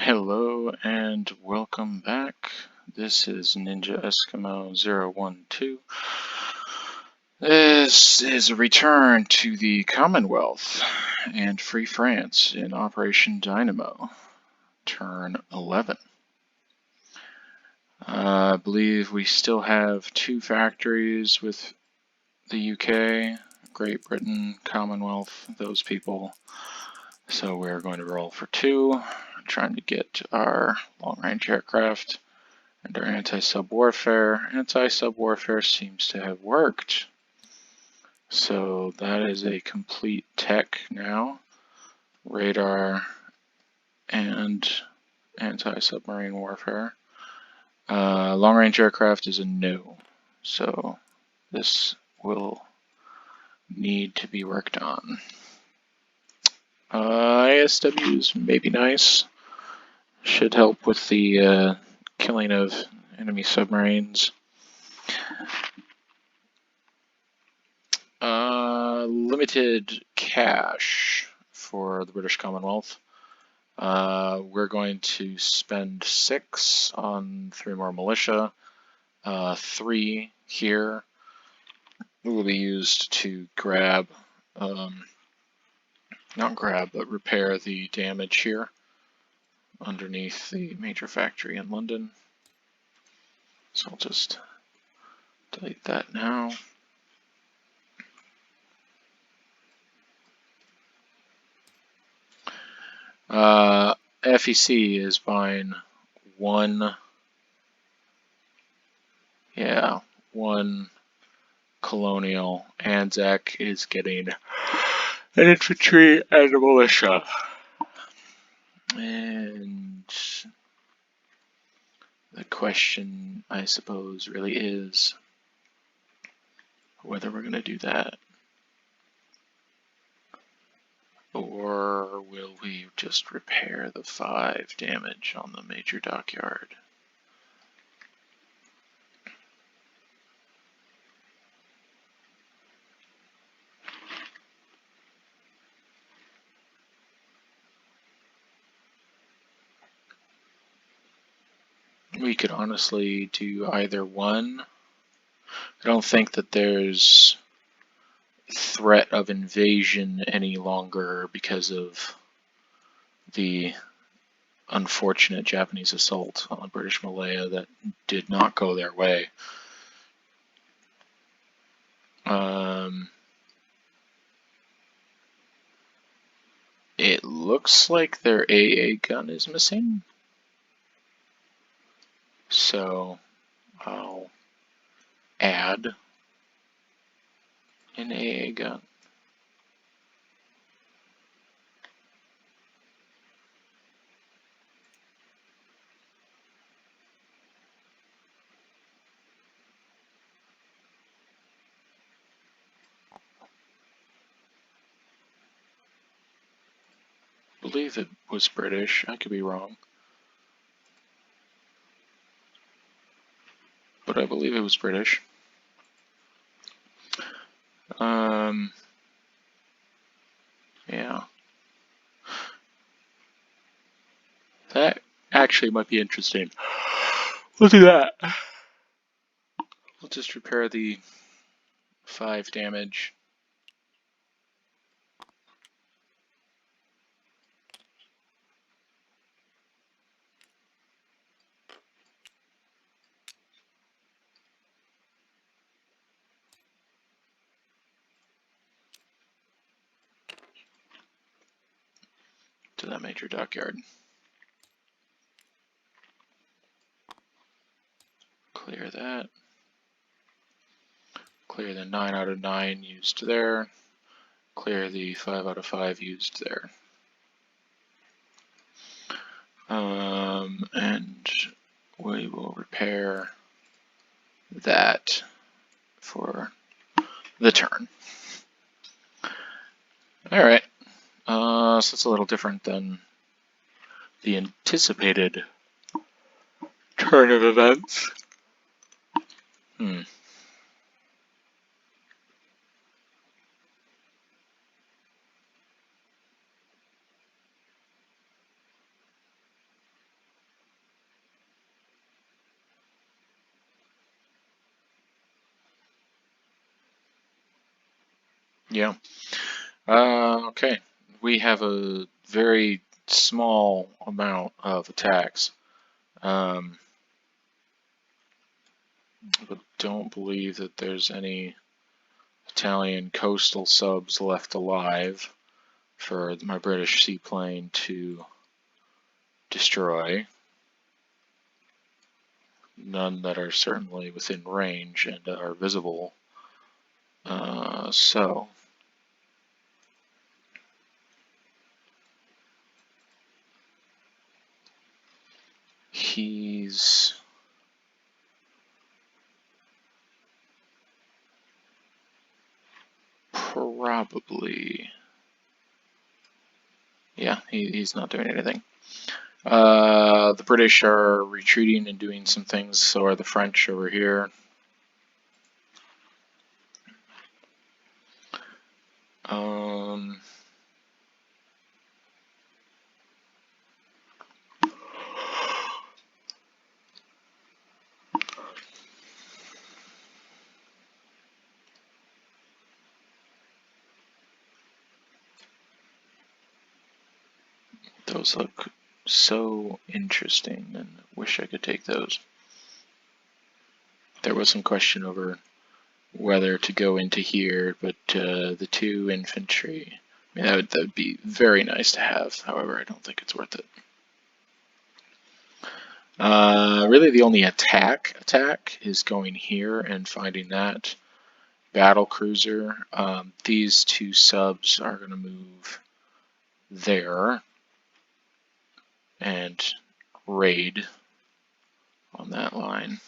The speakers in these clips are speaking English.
Hello and welcome back. This is Ninja Eskimo 012. This is a return to the Commonwealth and Free France in Operation Dynamo, turn 11. I believe we still have 2 factories with the UK, Great Britain, Commonwealth, those people. So we're going to roll for 2, trying to get our long-range aircraft and our anti-sub warfare. Anti-sub warfare seems to have worked. So that is a complete tech now. Radar and anti-submarine warfare. Long-range aircraft is a no. So this will need to be worked on. ISWs may be nice. Should help with the killing of enemy submarines. Limited cash for the British Commonwealth. We're going to spend 6 on 3 more militia. 3 here will be used to grab, not grab, but repair the damage here underneath the major factory in London. So I'll just delete that now. FEC is buying one colonial. Anzac is getting an infantry and a militia. And the question, I suppose, really is whether we're going to do that. Or will we just repair the 5 damage on the major dockyard? We could honestly do either one. I don't think that there's threat of invasion any longer because of the unfortunate Japanese assault on British Malaya that did not go their way. It looks like their AA gun is missing. So I'll add an AA gun. I believe it was British. I could be wrong. But I believe it was British. Yeah. That actually might be interesting. We'll do that. We'll just repair the 5 damage. To that major dockyard. Clear that. Clear the 9 out of 9 used there. Clear the 5 out of 5 used there. And we will repair that for the turn. Alright, so it's a little different than the anticipated turn of events. Yeah. Okay. We have a very small amount of attacks. But don't believe that there's any Italian coastal subs left alive for my British seaplane to destroy. None that are certainly within range and are visible. So he's probably, yeah, he's not doing anything. The British are retreating and doing some things, so are the French over here. Those look so interesting, and wish I could take those. There was some question over whether to go into here, but the 2 infantry, I mean, that would be very nice to have. However, I don't think it's worth it. Really, the only attack is going here and finding that battle cruiser. These 2 subs are going to move there and raid on that line.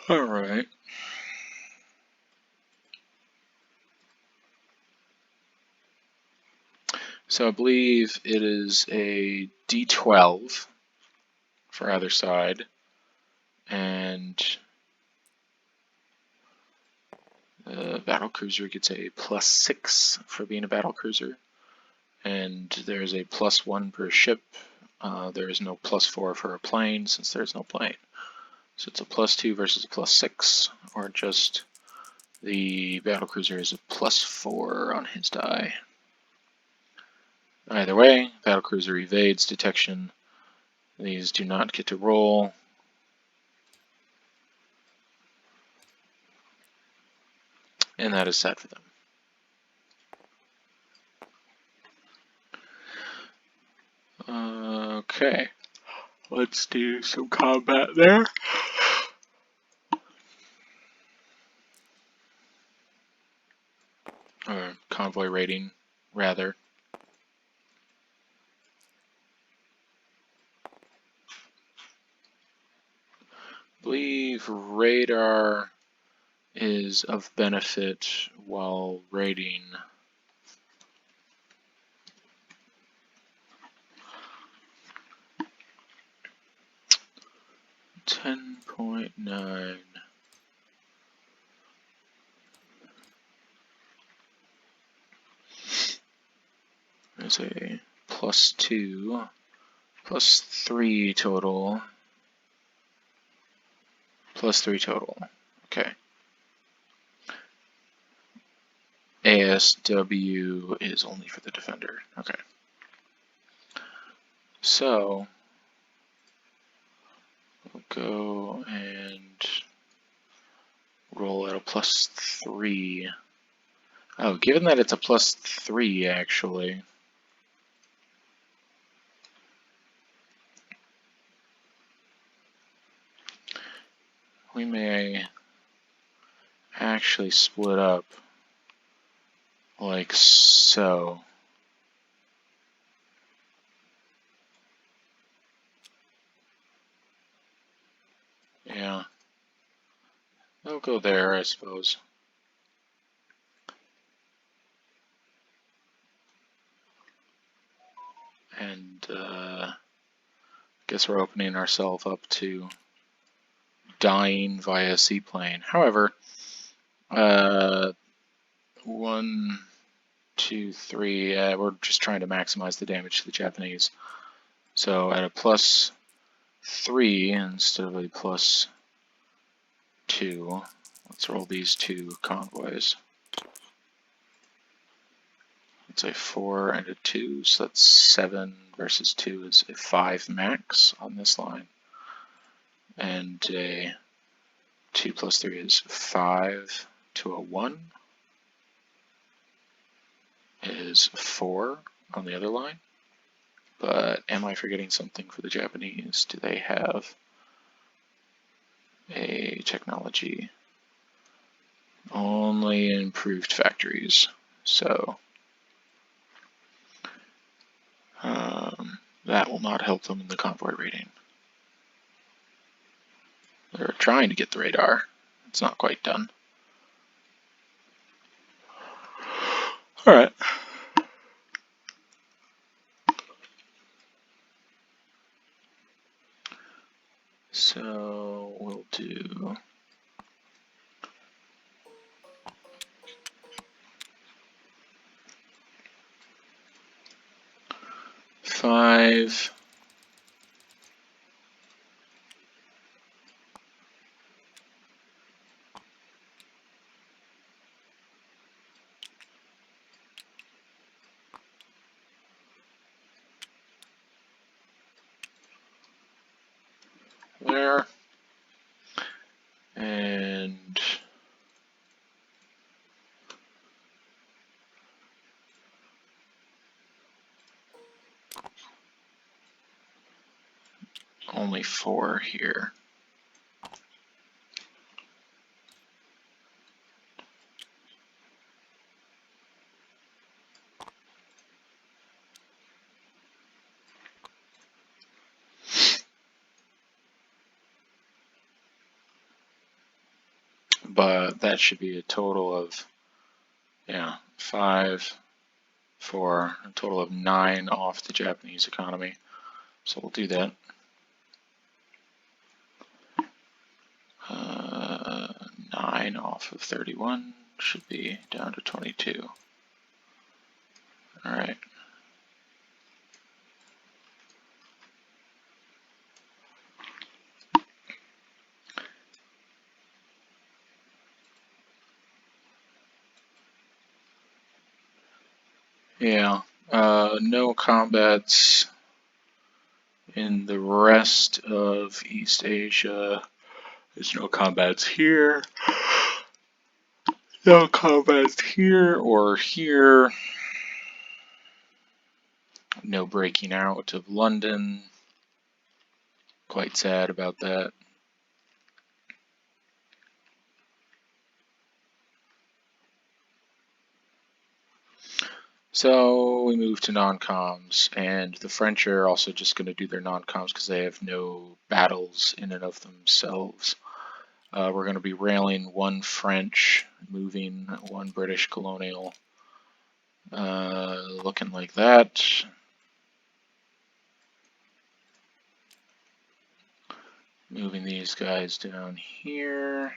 All right. So I believe it is a D12 for either side, and the battle cruiser gets a +6 for being a battle cruiser, and there's a +1 per ship. There is no +4 for a plane since there's no plane. So it's a +2 versus a +6, or just the battle cruiser is a +4 on his die. Either way, battle cruiser evades detection. These do not get to roll. And that is set for them. Okay, let's do some combat there. Or convoy rating, rather. I believe radar is of benefit while raiding. $10.9. There's a +2, +3 total, +3 total. Okay. ASW is only for the defender. Okay. So we'll go and roll at a +3. Oh, given that it's a +3, actually. We may actually split up like so. Yeah. I'll go there, I suppose. guess we're opening ourselves up to dying via seaplane. However, 1, 2, 3, we're just trying to maximize the damage to the Japanese. So at a +3 instead of a +2, let's roll these 2 convoys. It's a 4 and a 2, so that's 7 versus 2 is a 5 max on this line. And a 2 + 3 is 5 to a 1 is 4 on the other line. But am I forgetting something for the Japanese? Do they have a technology? Only improved factories. So that will not help them in the convoy rating. They're trying to get the radar. It's not quite done. Alright. So we'll do five. There. And only 4 here. But that should be a total of, 5, 4, a total of 9 off the Japanese economy. So we'll do that. 9 off of 31 should be down to 22. Alright. Yeah, no combats in the rest of East Asia. There's no combats here. No combats here or here. No breaking out of London. Quite sad about that. So we move to non-coms, and the French are also just going to do their non-coms because they have no battles in and of themselves. We're going to be railing 1 French, moving 1 British colonial. Looking like that. Moving these guys down here.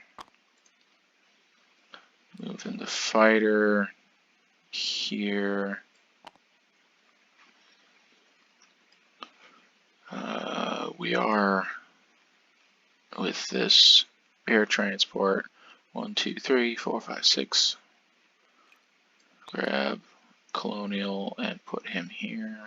Moving the fighter here. We are with this air transport. 1, 2, 3, 4, 5, 6. Grab colonial and put him here.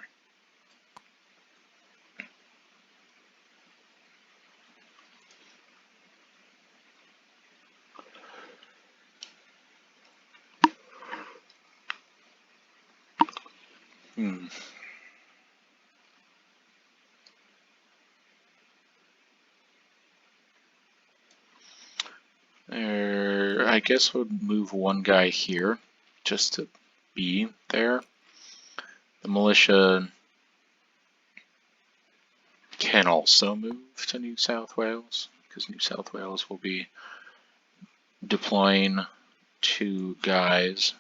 I guess we'll move 1 guy here just to be there. The militia can also move to New South Wales because New South Wales will be deploying 2 guys.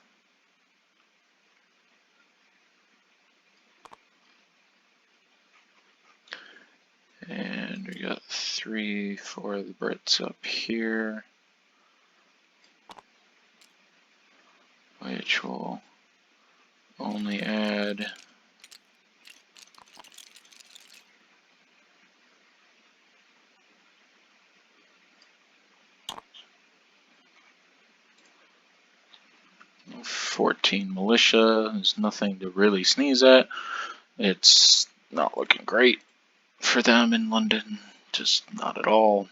And we got 3 for the Brits up here, which will only add $14 militia. There's nothing to really sneeze at. It's not looking great for them in London, just not at all.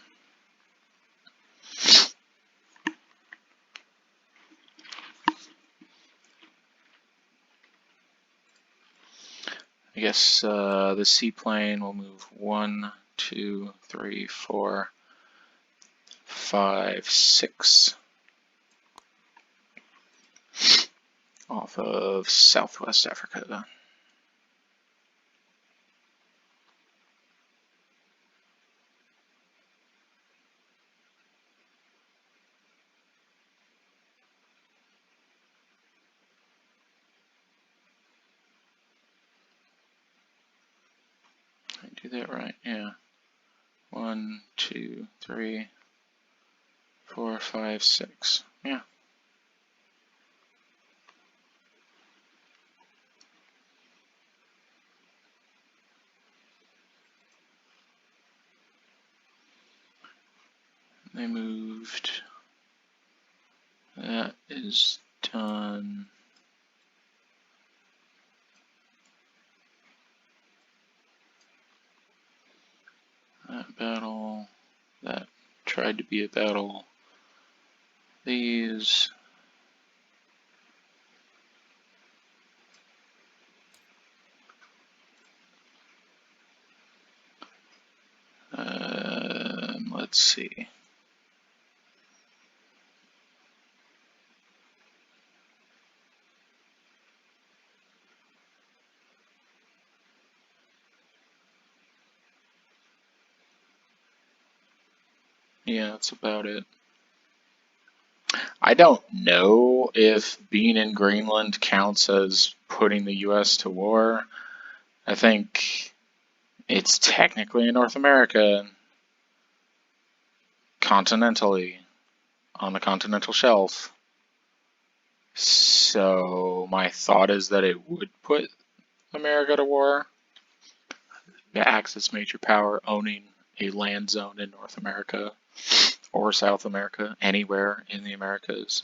I guess the seaplane will move 1, 2, 3, 4, 5, 6 off of Southwest Africa. I do that right? Yeah. 1, 2, 3, 4, 5, 6. Yeah. They moved. That is done. That battle. That tried to be a battle. These. Let's see. Yeah, that's about it. I don't know if being in Greenland counts as putting the US to war. I think it's technically in North America, continentally, on the continental shelf. So my thought is that it would put America to war. The Axis major power owning a land zone in North America or South America, anywhere in the Americas,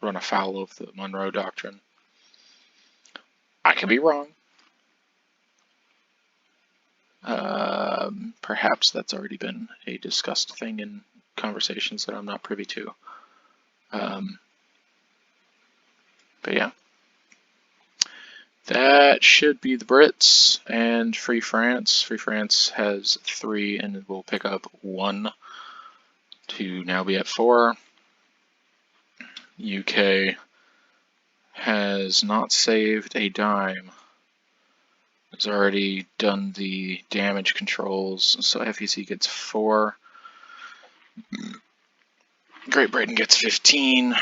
run afoul of the Monroe Doctrine. I could be wrong. Perhaps that's already been a discussed thing in conversations that I'm not privy to. But yeah. That should be the Brits and Free France. Free France has 3 and will pick up 1 to now be at 4. UK has not saved a dime. It's already done the damage controls, so FEC gets 4. Great Britain gets 15.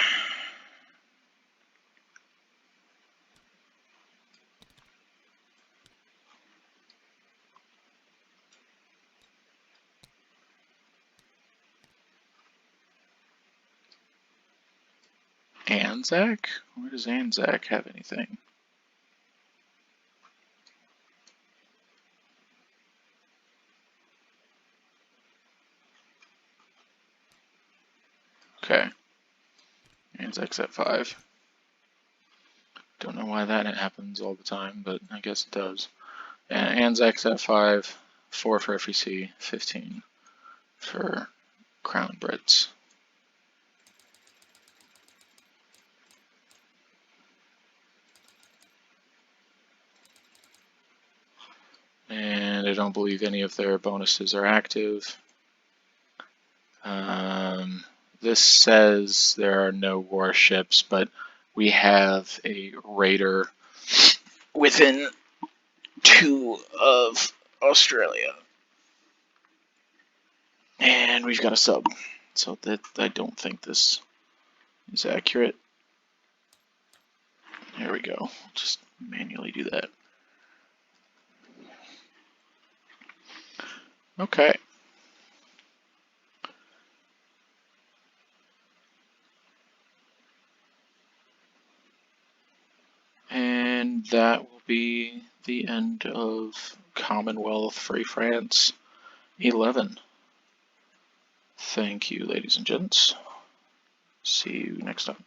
Anzac? Where does Anzac have anything? Okay. Anzac's at 5. Don't know why that happens all the time, but I guess it does. And Anzac's at 5. 4 for FEC, 15 for Crown Brits. And I don't believe any of their bonuses are active. This says there are no warships, but we have a raider within 2 of Australia. And we've got a sub. So that I don't think this is accurate. There we go. Just manually do that. Okay. And that will be the end of Commonwealth Free France 11. Thank you, ladies and gents. See you next time.